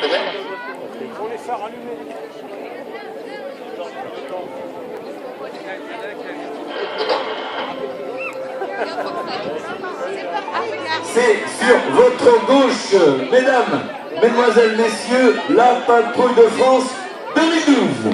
Pour les faire allumer. C'est sur votre gauche, mesdames, mesdemoiselles, messieurs, la patrouille de France 2012.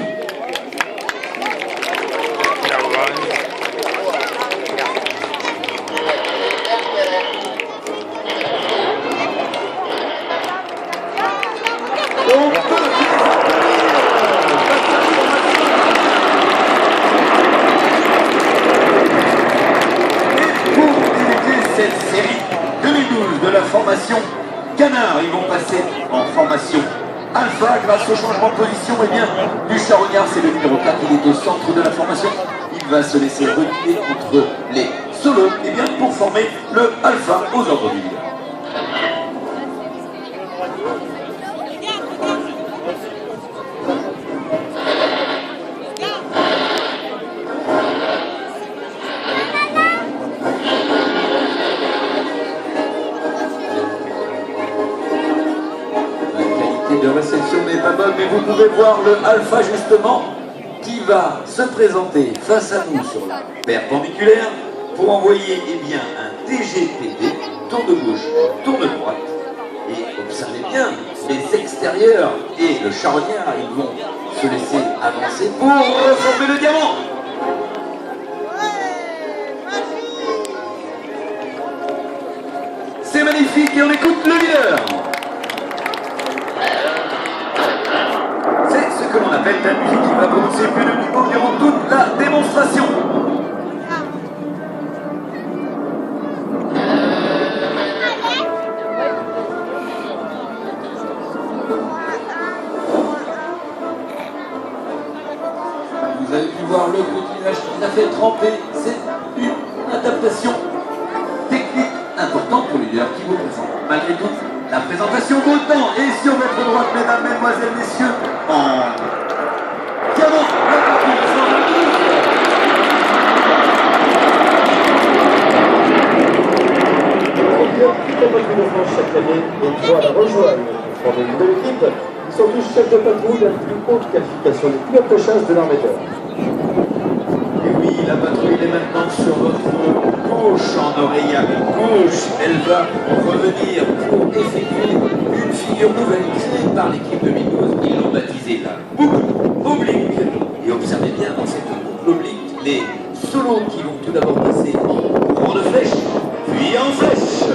Cette série 2012 de la formation Canard, ils vont passer en formation Alpha grâce au changement de position. Et bien, du charognard, c'est le numéro 4, il est au centre de la formation. Il va se laisser reculer contre les solos, et bien pour former le Alpha aux ordres du leader. De réception n'est pas bonne, mais vous pouvez voir le Alpha justement qui va se présenter face à nous sur la perpendiculaire pour envoyer bien un TGPD, tour de gauche, tour de droite. Et observez bien, les extérieurs et le charognard, ils vont se laisser avancer pour reformer le diamant. C'est magnifique et on écoute le leader. Que l'on appelle la musique qui va prononcer plus de niveau durant toute la démonstration. Vous avez pu voir le coquillage qu'il a fait tremper. C'est une adaptation technique importante pour le leader qui vous présente. Malgré tout, la présentation vaut le temps. Et sur votre droite, mesdames, mesdemoiselles, messieurs, en diamant, la patrouille de France. Toute la patrouille de France chaque année, les trois la rejoignent pour former une nouvelle équipe. Ils sont tous chefs de patrouille à la plus haute qualification des pilotes de chasse de l'armée d'air. Et oui, la patrouille est maintenant sur votre gauche, en oreillage gauche. Elle va revenir pour effectuer une figure nouvelle créée par l'équipe 2012. Ils l'ont baptisée la boucle oblique. Et observez bien dans cette boucle oblique les solos qui vont tout d'abord passer en courant de flèche, puis en flèche.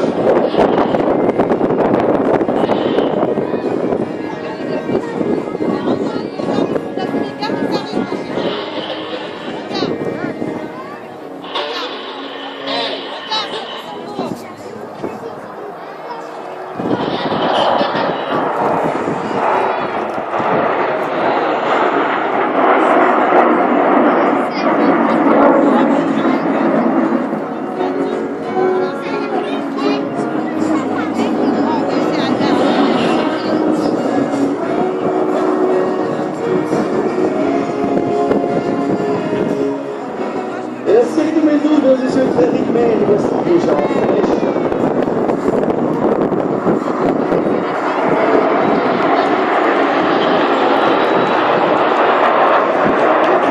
Mesdames et messieurs, très rythmé, nous voici déjà en flèche.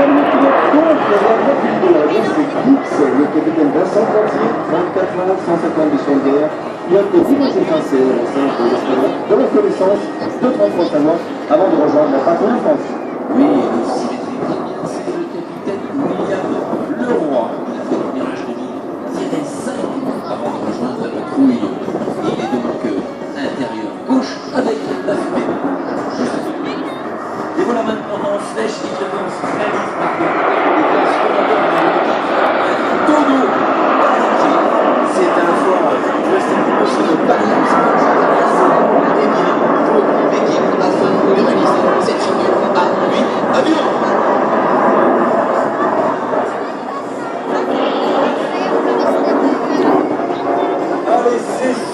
Le pilote contre la rapide c'est Gix, le capitaine Vincent Plantier, 24 ans, 150 missions de guerre, pilote de Division Française au sein de l'escadron de reconnaissance de 33 Tanois avant de rejoindre la patrouille de France. Oui, c'est le capitaine William Leroy. Avant de rejoindre la patrouille. Il est donc intérieur gauche avec la fumée. Juste à côté. Et voilà maintenant en flèche qui devance réalise maintenant les classes commandants de Tono Parienti. C'est à la fois le stimulus de Parienti et bien pour l'équipe afin de réaliser cette figure à 8 avions.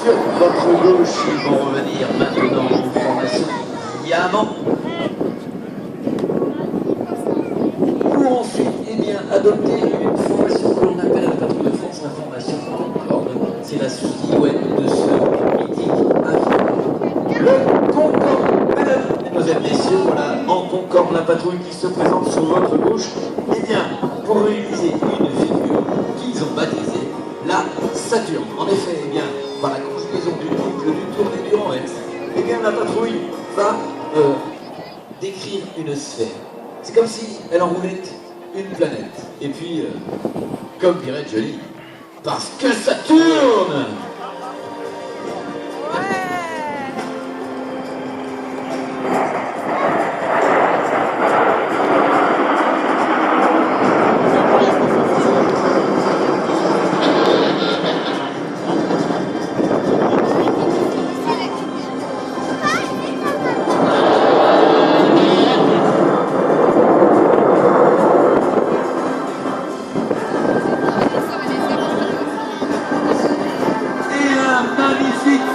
Sur votre gauche, Ils vont revenir maintenant en formation diamant. Pour ensuite adopter une formation que l'on appelle à la patrouille de France la formation Concorde. C'est la silhouette de ce mythique avion. Le Concorde. Concorde, la patrouille qui se présente sur votre gauche, eh bien, pour réaliser une figure qu'ils ont baptisée la Saturne. En effet, eh bien, par la conjugaison du boucle, du tour et du renverse, eh bien, la patrouille va décrire une sphère. C'est comme si elle enroulait une planète. Et puis, comme dirait Jolie, parce que ça tourne!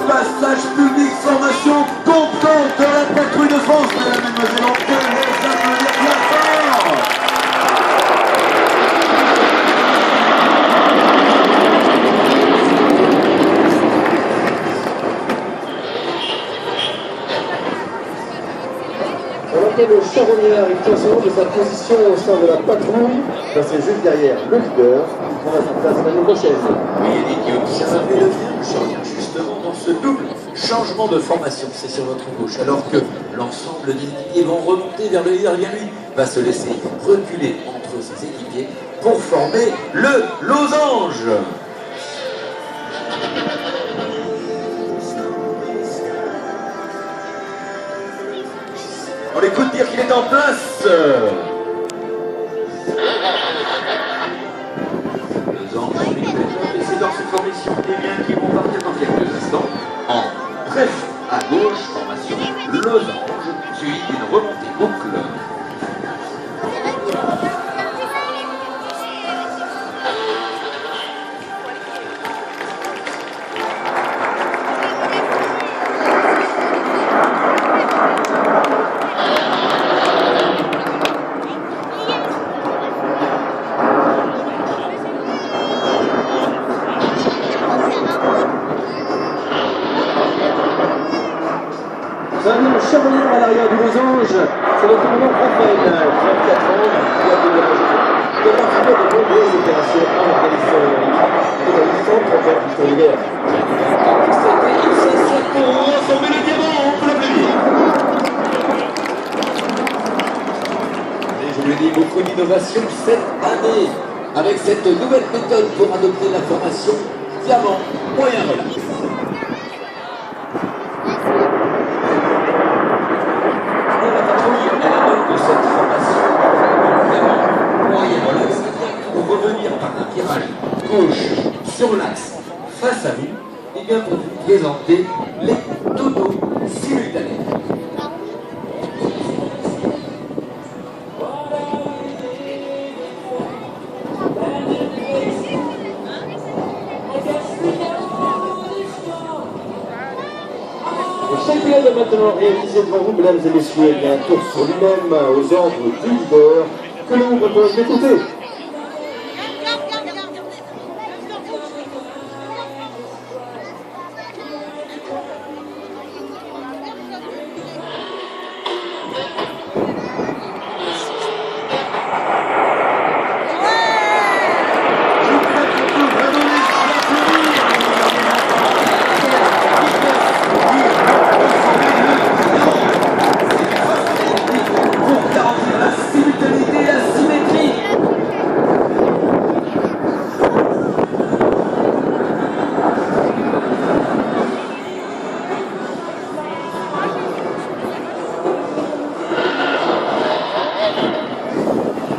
Passage public, formation constante de la patrouille de France, mesdames et mesdemoiselles, on peut les applaudir bien fort. On entend le charognard, il tient son nom de sa position au sein de la patrouille. C'est juste derrière le leader qui prendra sa place l'année prochaine. Oui, et qui observe le charognard justement dans ce double changement de formation, c'est sur votre gauche, alors que l'ensemble des équipiers vont remonter vers le leader, bien lui va se laisser reculer entre ses équipiers pour former le losange. On l'écoute dire qu'il est en place. Et c'est dans cette formation qu'ils vont partir dans quelques instants en bref à gauche, formation losange, suivi d'une remontée boucle. Ça va venir le charognard à l'arrière du losange. C'est notre commandant Raphaël, 34 ans, qui a de participer à de nombreuses opérations en Afghanistan et dans les centres de de guerre. C'est pour rassembler les diamants, on peut l'applaudir. Et je vous l'ai dit, beaucoup d'innovation cette année avec cette nouvelle méthode pour adopter la formation diamant moyen relax. De cette formation vraiment moyen relax, pour revenir par un virage gauche sur l'axe face à vous, et bien pour vous présenter les dodos simultanés. Chaque pilote est maintenant réalisé devant vous, mesdames et messieurs, un tour sur lui-même aux ordres du leader que l'on vous propose d'écouter.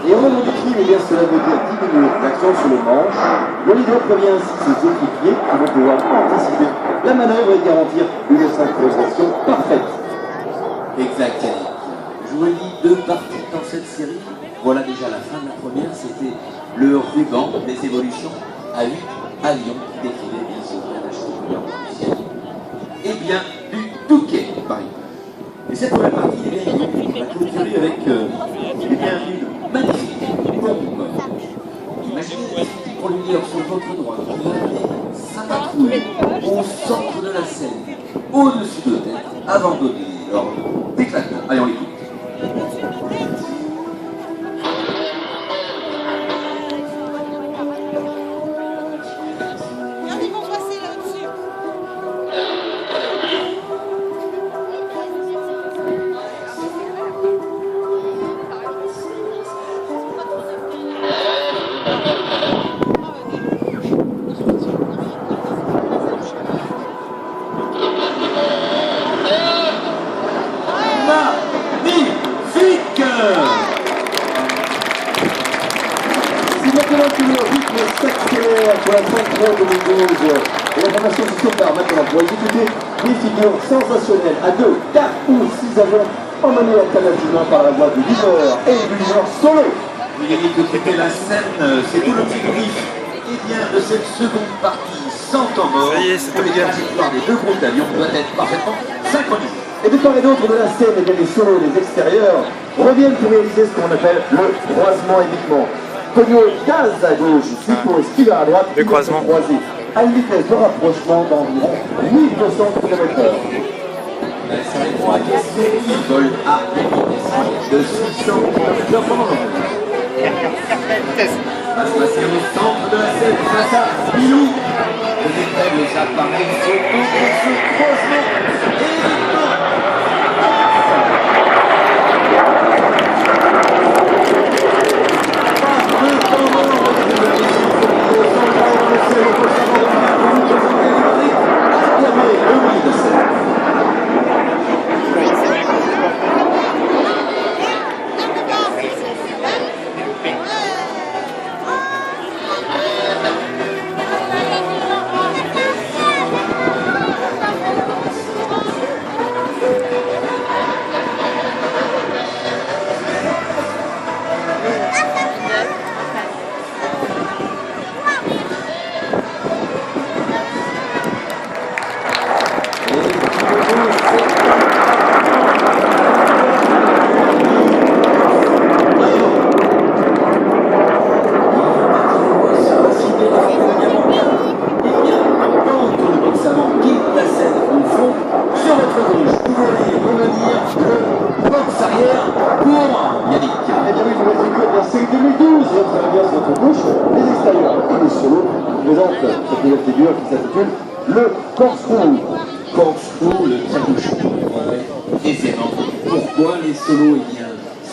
Et en mode déclive, eh bien, cela veut dire diminuer l'action sur le manche. Le leader prévient ainsi ses équipiers qui vont pouvoir anticiper la manœuvre et garantir une synchronisation parfaite. Exact, Yannick. Je vous l'ai dit, 2 parties dans cette série. Voilà déjà la fin de la première. C'était le ruban des évolutions à 8 avions qui décrivaient bien sûr la couleur du ciel. Et bien du Touquet, Paris. Et cette première partie, eh bien, on va clôturer avec eh bien, une magnifique bombe. Imaginez pour le leader sur votre droite, qui va amener sa patrouille au centre de la scène, au-dessus de la tête, avant de donner l'ordre d'éclatement. Allez, on l'écoute. pour la 33 2012. Et la formation se sépare maintenant pour exécuter des figures sensationnelles à 2, 4 ou 6 avions emmenés alternativement par la voix du leader et du leader solo. Vous gagnez de traiter la scène, c'est tout le petit brief de cette seconde partie sans temps mort. Ça y est, c'est où les bien. trajectoires des deux groupes d'avions doivent être parfaitement synchronisées. Et de part et d'autre de la scène, et bien les solos, les extérieurs, reviennent pour réaliser ce qu'on appelle le croisement évitement. Cogno gaz à gauche, Sipo et Skiller à droite, Le croisement. croisé à une vitesse de rapprochement d'environ 1200 km/h. Ça répond à question. Ils volent à une vitesse de 600 km/h pendant le vol. Va se passer au centre de la scène face à Pilou. Le détail des appareils photo pour ce croisement évitement. Cette nouvelle figure qui s'intitule le corkscrew. Corkscrew, le trébuchon, aisément. Pourquoi les solos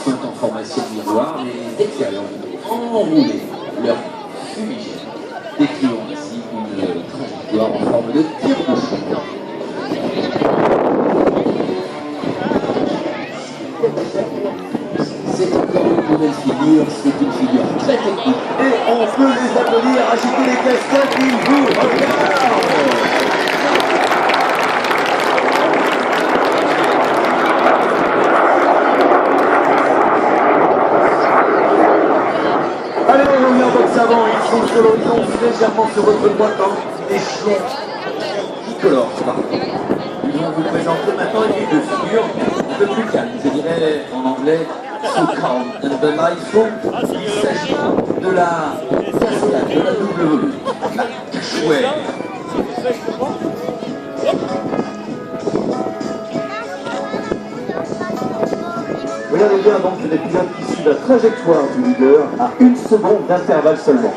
sont en formation miroir, les extérieurs enroulés leur fumigène, décrivant ainsi une trajectoire en forme de tire-bouchon. C'est encore une nouvelle figure, c'est une figure très technique. Et on peut les applaudir, agiter les casquettes, ils vous regardent. Allez, on revient en boxe avant, ils sont sur l'horizon, légèrement sur votre droite, en échelon tricolore, pardon. Nous allons vous présenter maintenant une de figure un peu plus calme, je dirais en anglais, so calm and delightful. Il s'agit de la cascade, de la double volée, la cachoère. Regardez bien donc l'épisode qui suit la trajectoire du leader à 1 seconde d'intervalle seulement.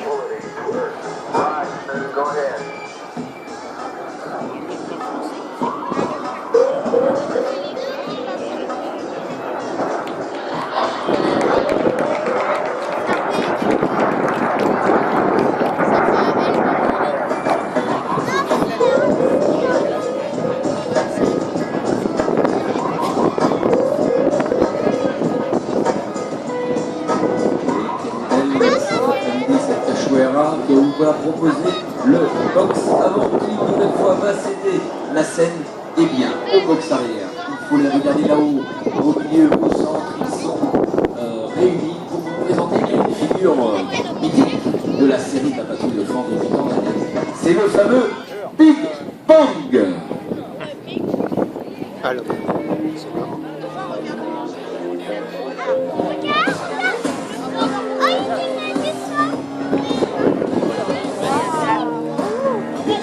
Que vous va proposer le box avant qui une nouvelle fois va céder la scène et bien au box arrière. Il faut les regarder là-haut, au milieu, au centre, ils sont réunis pour vous présenter une figure mythique de la série de la patrouille de Flandre du temps d'année. C'est le fameux Big Bang. Alors.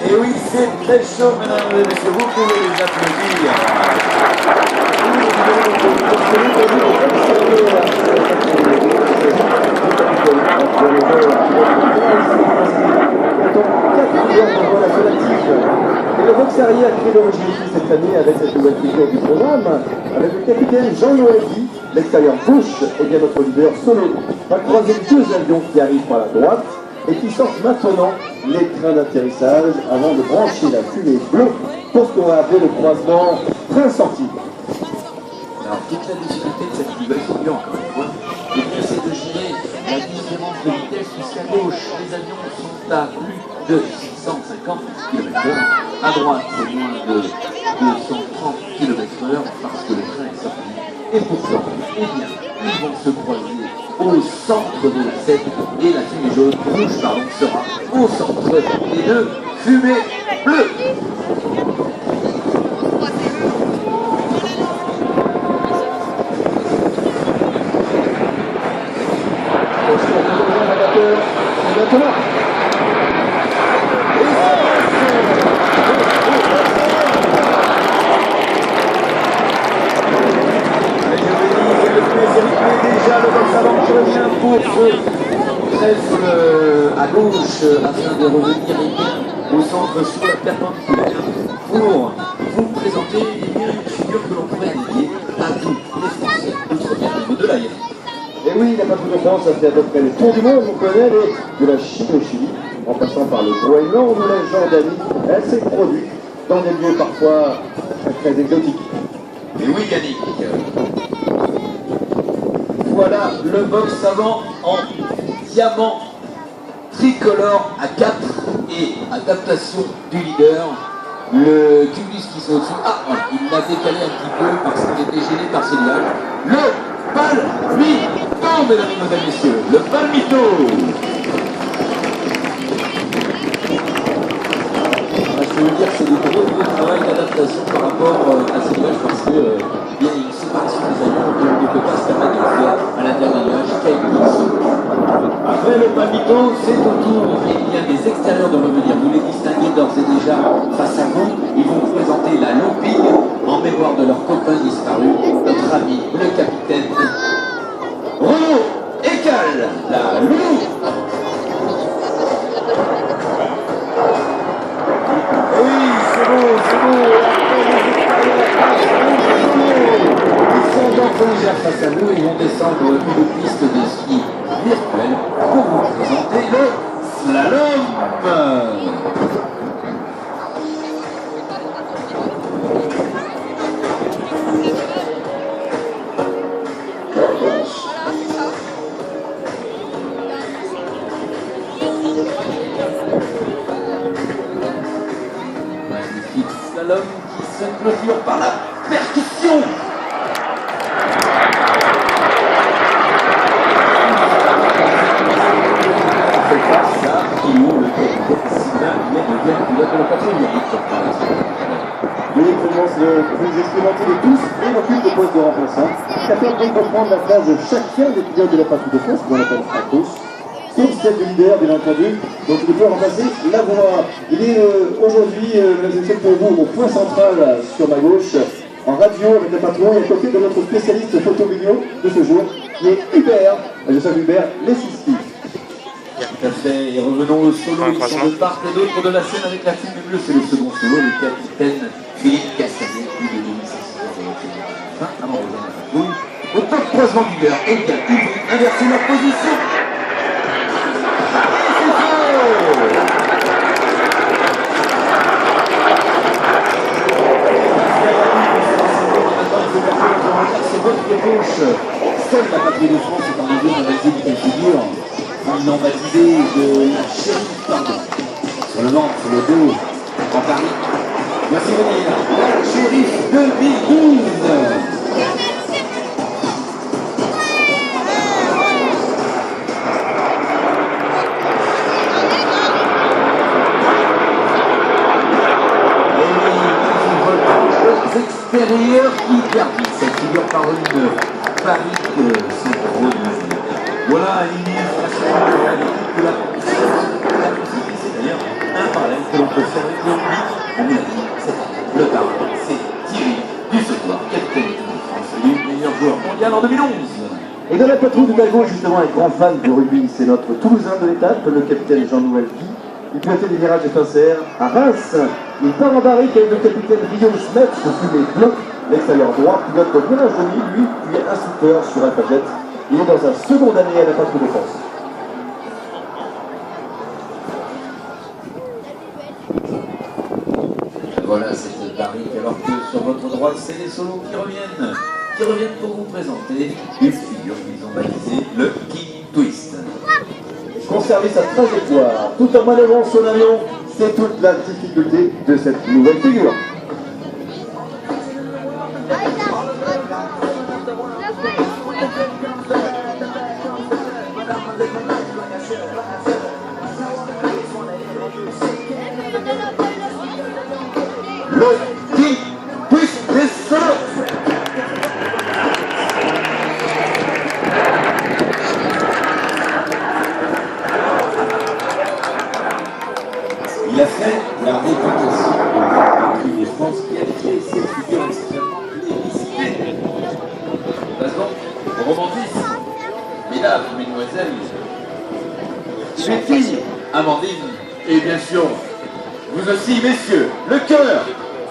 Et oui, c'est très chaud, mesdames et messieurs, vous pouvez les applaudir. Et le box arrière crée l'origine cette année avec cette nouvelle figure du programme, avec le capitaine Jean-Noël Guy, l'extérieur gauche et bien notre leader solo, va croiser deux avions qui arrivent par la droite et qui sortent maintenant les trains d'atterrissage avant de brancher la fumée bleue pour ce qu'on va appeler le croisement train-sortie. Alors, toute la difficulté de cette nouvelle figure, encore une fois, c'est de gérer la différence de vitesse puisqu'à gauche, les avions sont à plus de 650 km/h. À droite, c'est moins de 230 km/h parce que le train est sorti. Et pourtant, eh bien, ils vont se croiser au centre de la Seine et la fumée rouge sera au centre des deux fumées bleues. Déjà le box avant revient pour ce trèfle à gauche afin de revenir au centre sur la perpendiculaire pour vous présenter une figure que l'on pourrait dédier à tous les Français outre-mer de l'AIF. Et oui, la patrouille de France, ça fait à peu près le tour du monde, on connaît, de la Chine au Chili, en passant par le Groenland ou la Jordanie. Elle s'est produite dans des lieux parfois très exotiques. Et oui, Yannick. Voilà le box avant en diamant tricolore à 4 et adaptation du leader. Le cumulus qui sont au-dessus. Ah, voilà, il l'a décalé un petit peu parce qu'il était gêné par ces nuages. Le palmito, mesdames et messieurs. Le palmito. Je veux dire que c'est du gros travail d'adaptation par rapport à ces nuages parce que il y a une séparation des avions et on ne peut pas se permettre de le faire à l'intérieur des nuages qu'avec ici. Après le palmito, c'est au tour des extérieurs de revenir. Vous les distinguez d'ores et déjà face à vous. Ils vont vous présenter la loupille en mémoire de leur copain disparu, notre ami, le capitaine Renaud Écale, la loulou. Oui, c'est beau, c'est beau. Ils sont donc légères face à nous et vont descendre une piste de ski virtuelle pour vous présenter le slalom. Magnifique slalom qui se clôture par la percussion. L'électronisme le plus expérimenté de tous et occupe le poste de remplaçant. Capable donc de prendre la place de chacun des pilotes de la patrouille de France, qu'on appelle Atos, sauf celle du leader, bien entendu. Donc il peut remplacer la voix. Il est aujourd'hui, mesdames et messieurs, pour vous, au point central sur ma gauche, en radio avec le patron, et à côté de notre spécialiste photo-vidéo de ce jour, qui est Hubert, je salue Hubert, les Siski. Tout à fait, et revenons au solo, ils sont de part et d'autre de la scène avec la fumée bleue, c'est le second solo, le capitaine Philippe Castanet, plus de 2500 heures de retenue. Enfin, avant de rejoindre la patrouille, au top croisement du beurre, et bien, ils vont inverser leur position. Et c'est faux! C'est votre gauche, seule la patrouille de France est en mesure de réaliser une figure. Ils l'ont baptisé de la shérif, pardon. Sur le ventre, sur le dos, en Paris. Merci de venir. La shérif 2012. Extérieur qui termine cette figure parvenue de Paris Saint-Rose. Voilà une illustration de la musique, c'est d'ailleurs un parallèle que l'on peut faire avec le rugby. On l'a dit, c'est le parrain, c'est Thierry Dussetoire, capitaine de France, élu meilleur joueur mondial en 2011. Et dans la patrouille de Talgo, justement, un grand fan du rugby, c'est notre Toulousain de l'étape, le capitaine Jean-Noël Guy. Il pilotait des virages FACR à Reims. Il part en barrique avec le capitaine Guillaume Smet, ce fumé bloc, l'extérieur droit, pilote le virage de nuit, lui, puis instructeur sur Alphajet. Il est dans sa seconde année à la patrouille de France. Voilà cette barrique, alors que sur votre droite, c'est les solos qui reviennent pour vous présenter une figure qu'ils ont baptisée le King Twist. son service à trajectoire, tout en manœuvrant son avion. C'est toute la difficulté de cette nouvelle figure. Le 10 puisse descendre. Il a fait la réputation de Prix de France qui a créé cette figure extrêmement plébiscitée. Passe donc au romantisme. Mesdames, mesdemoiselles, mes filles, Amandine, et bien sûr, vous aussi, messieurs, le cœur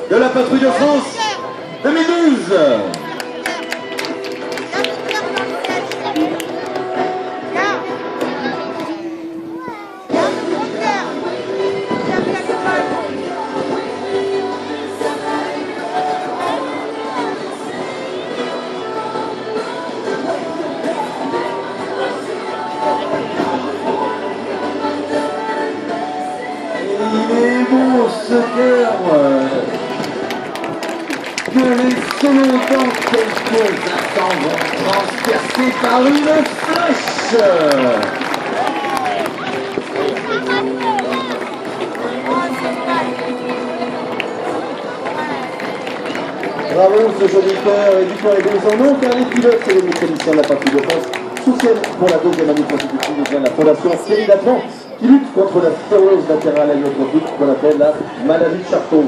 de la patrouille de France 2012. Il est beau ce cœur que les solos dans quelques instants vont transpercer par une flèche. Bravo ce joli cœur et victoire et en nom car les pilotes et les mécaniciens de la patrouille de France soutiennent pour la deuxième année consécutive la fondation Thierry Datran qui lutte contre la sclérose latérale amyotrophique qu'on appelle la maladie de Charcot.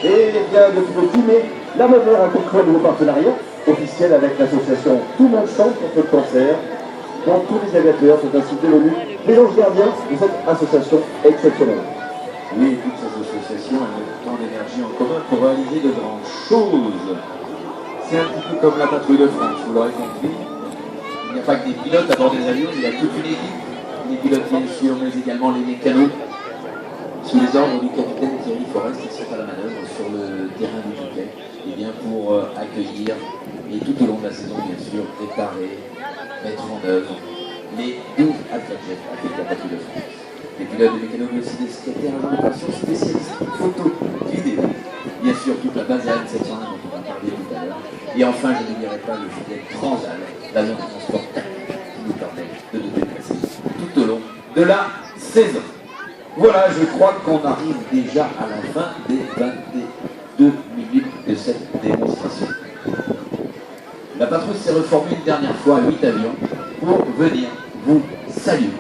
Et bien depuis le 10 mai, la Mauvaire a conclu un nouveau partenariat officiel avec l'association Tout le monde chante contre le cancer, dont tous les aviateurs sont ainsi devenus les anges gardiens de cette association exceptionnelle. Oui, toutes ces associations, elles mettent tant d'énergie en commun pour réaliser de grandes choses. C'est un petit peu comme la patrouille de France, vous l'aurez compris. Il n'y a pas que des pilotes à bord des avions, il y a toute une équipe. Les pilotes bien sûr, mais également les mécanos, sous les ordres du capitaine Thierry Forest, qui sont à la manœuvre sur le terrain du Touquet, et bien pour accueillir, et tout au long de la saison bien sûr, préparer, mettre en œuvre les 12 athlètes avec la patrouille de France. Les pilotes de mécanos, mais aussi des secrétaires, agents de passion, spécialistes, photo, vidéo, bien sûr toute la base AN 701 dont on va parler tout à l'heure, et enfin je n'oublierai pas le fidèle Transal, l'avion de transport tactique qui nous permet de nous déplacer tout au long de la saison. Voilà, je crois qu'on arrive déjà à la fin des 22 minutes de cette démonstration. La patrouille s'est reformée une dernière fois à 8 avions pour venir vous saluer.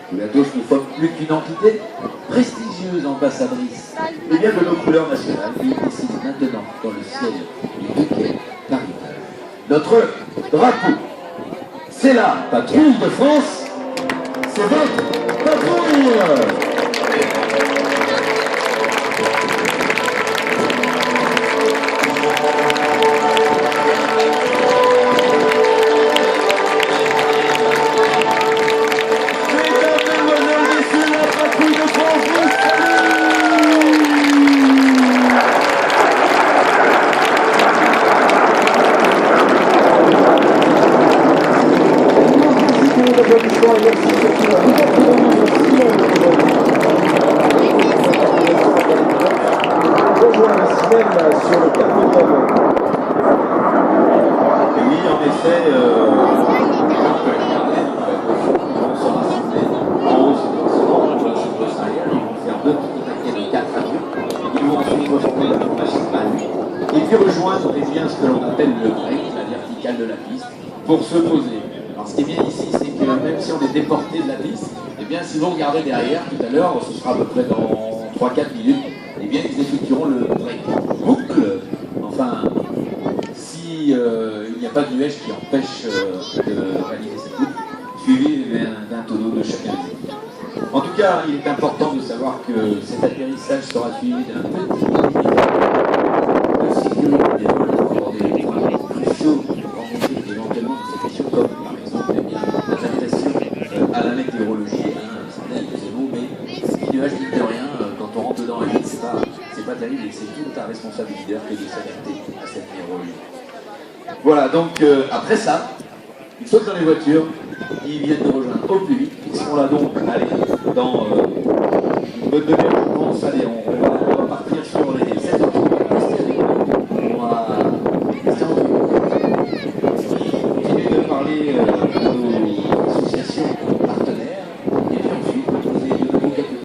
Sous la gauche, nous sommes plus qu'une entité prestigieuse ambassadrice et bien de nos couleurs nationales qui décide maintenant dans le ciel du Touquet Paris. Notre drapeau, c'est la patrouille de France, c'est votre patrouille. Sur le quatrième. Et oui, en effet, on se rassembler en haut sur le second, on va se poser arrière, ils vont faire deux petits paquets de 4 avions, ils vont ensuite reformer la formation à 8, et puis rejoindre eh bien, ce que l'on appelle le break, la verticale de la piste, pour se poser. Alors ce qui est bien ici, c'est que même si on est déporté de la piste, eh bien si vous regardez derrière, tout à l'heure, ce sera à peu près dans 3-4 minutes, eh bien ils effectueront le break boucle. Enfin, si il n'y a pas de nuage qui empêche de réaliser cette boucle, suivi d'un tonneau de chacun des équipes. En tout cas, il est important de savoir que cet atterrissage sera suivi d'un petit de sécurité des vols pour aborder les points cruciaux rencontrés éventuellement dans cette mission, comme par exemple eh bien, l'adaptation à la météorologie. C'est beau, mais si nuage dit de rien, quand on rentre dedans à vite, c'est pas terrible et c'est toute ta responsabilité que de s'adapter à cette météorologie. Voilà, donc après ça, ils sautent dans les voitures, ils viennent nous rejoindre au plus vite. Ils seront là donc, allez, dans une bonne demi-heure.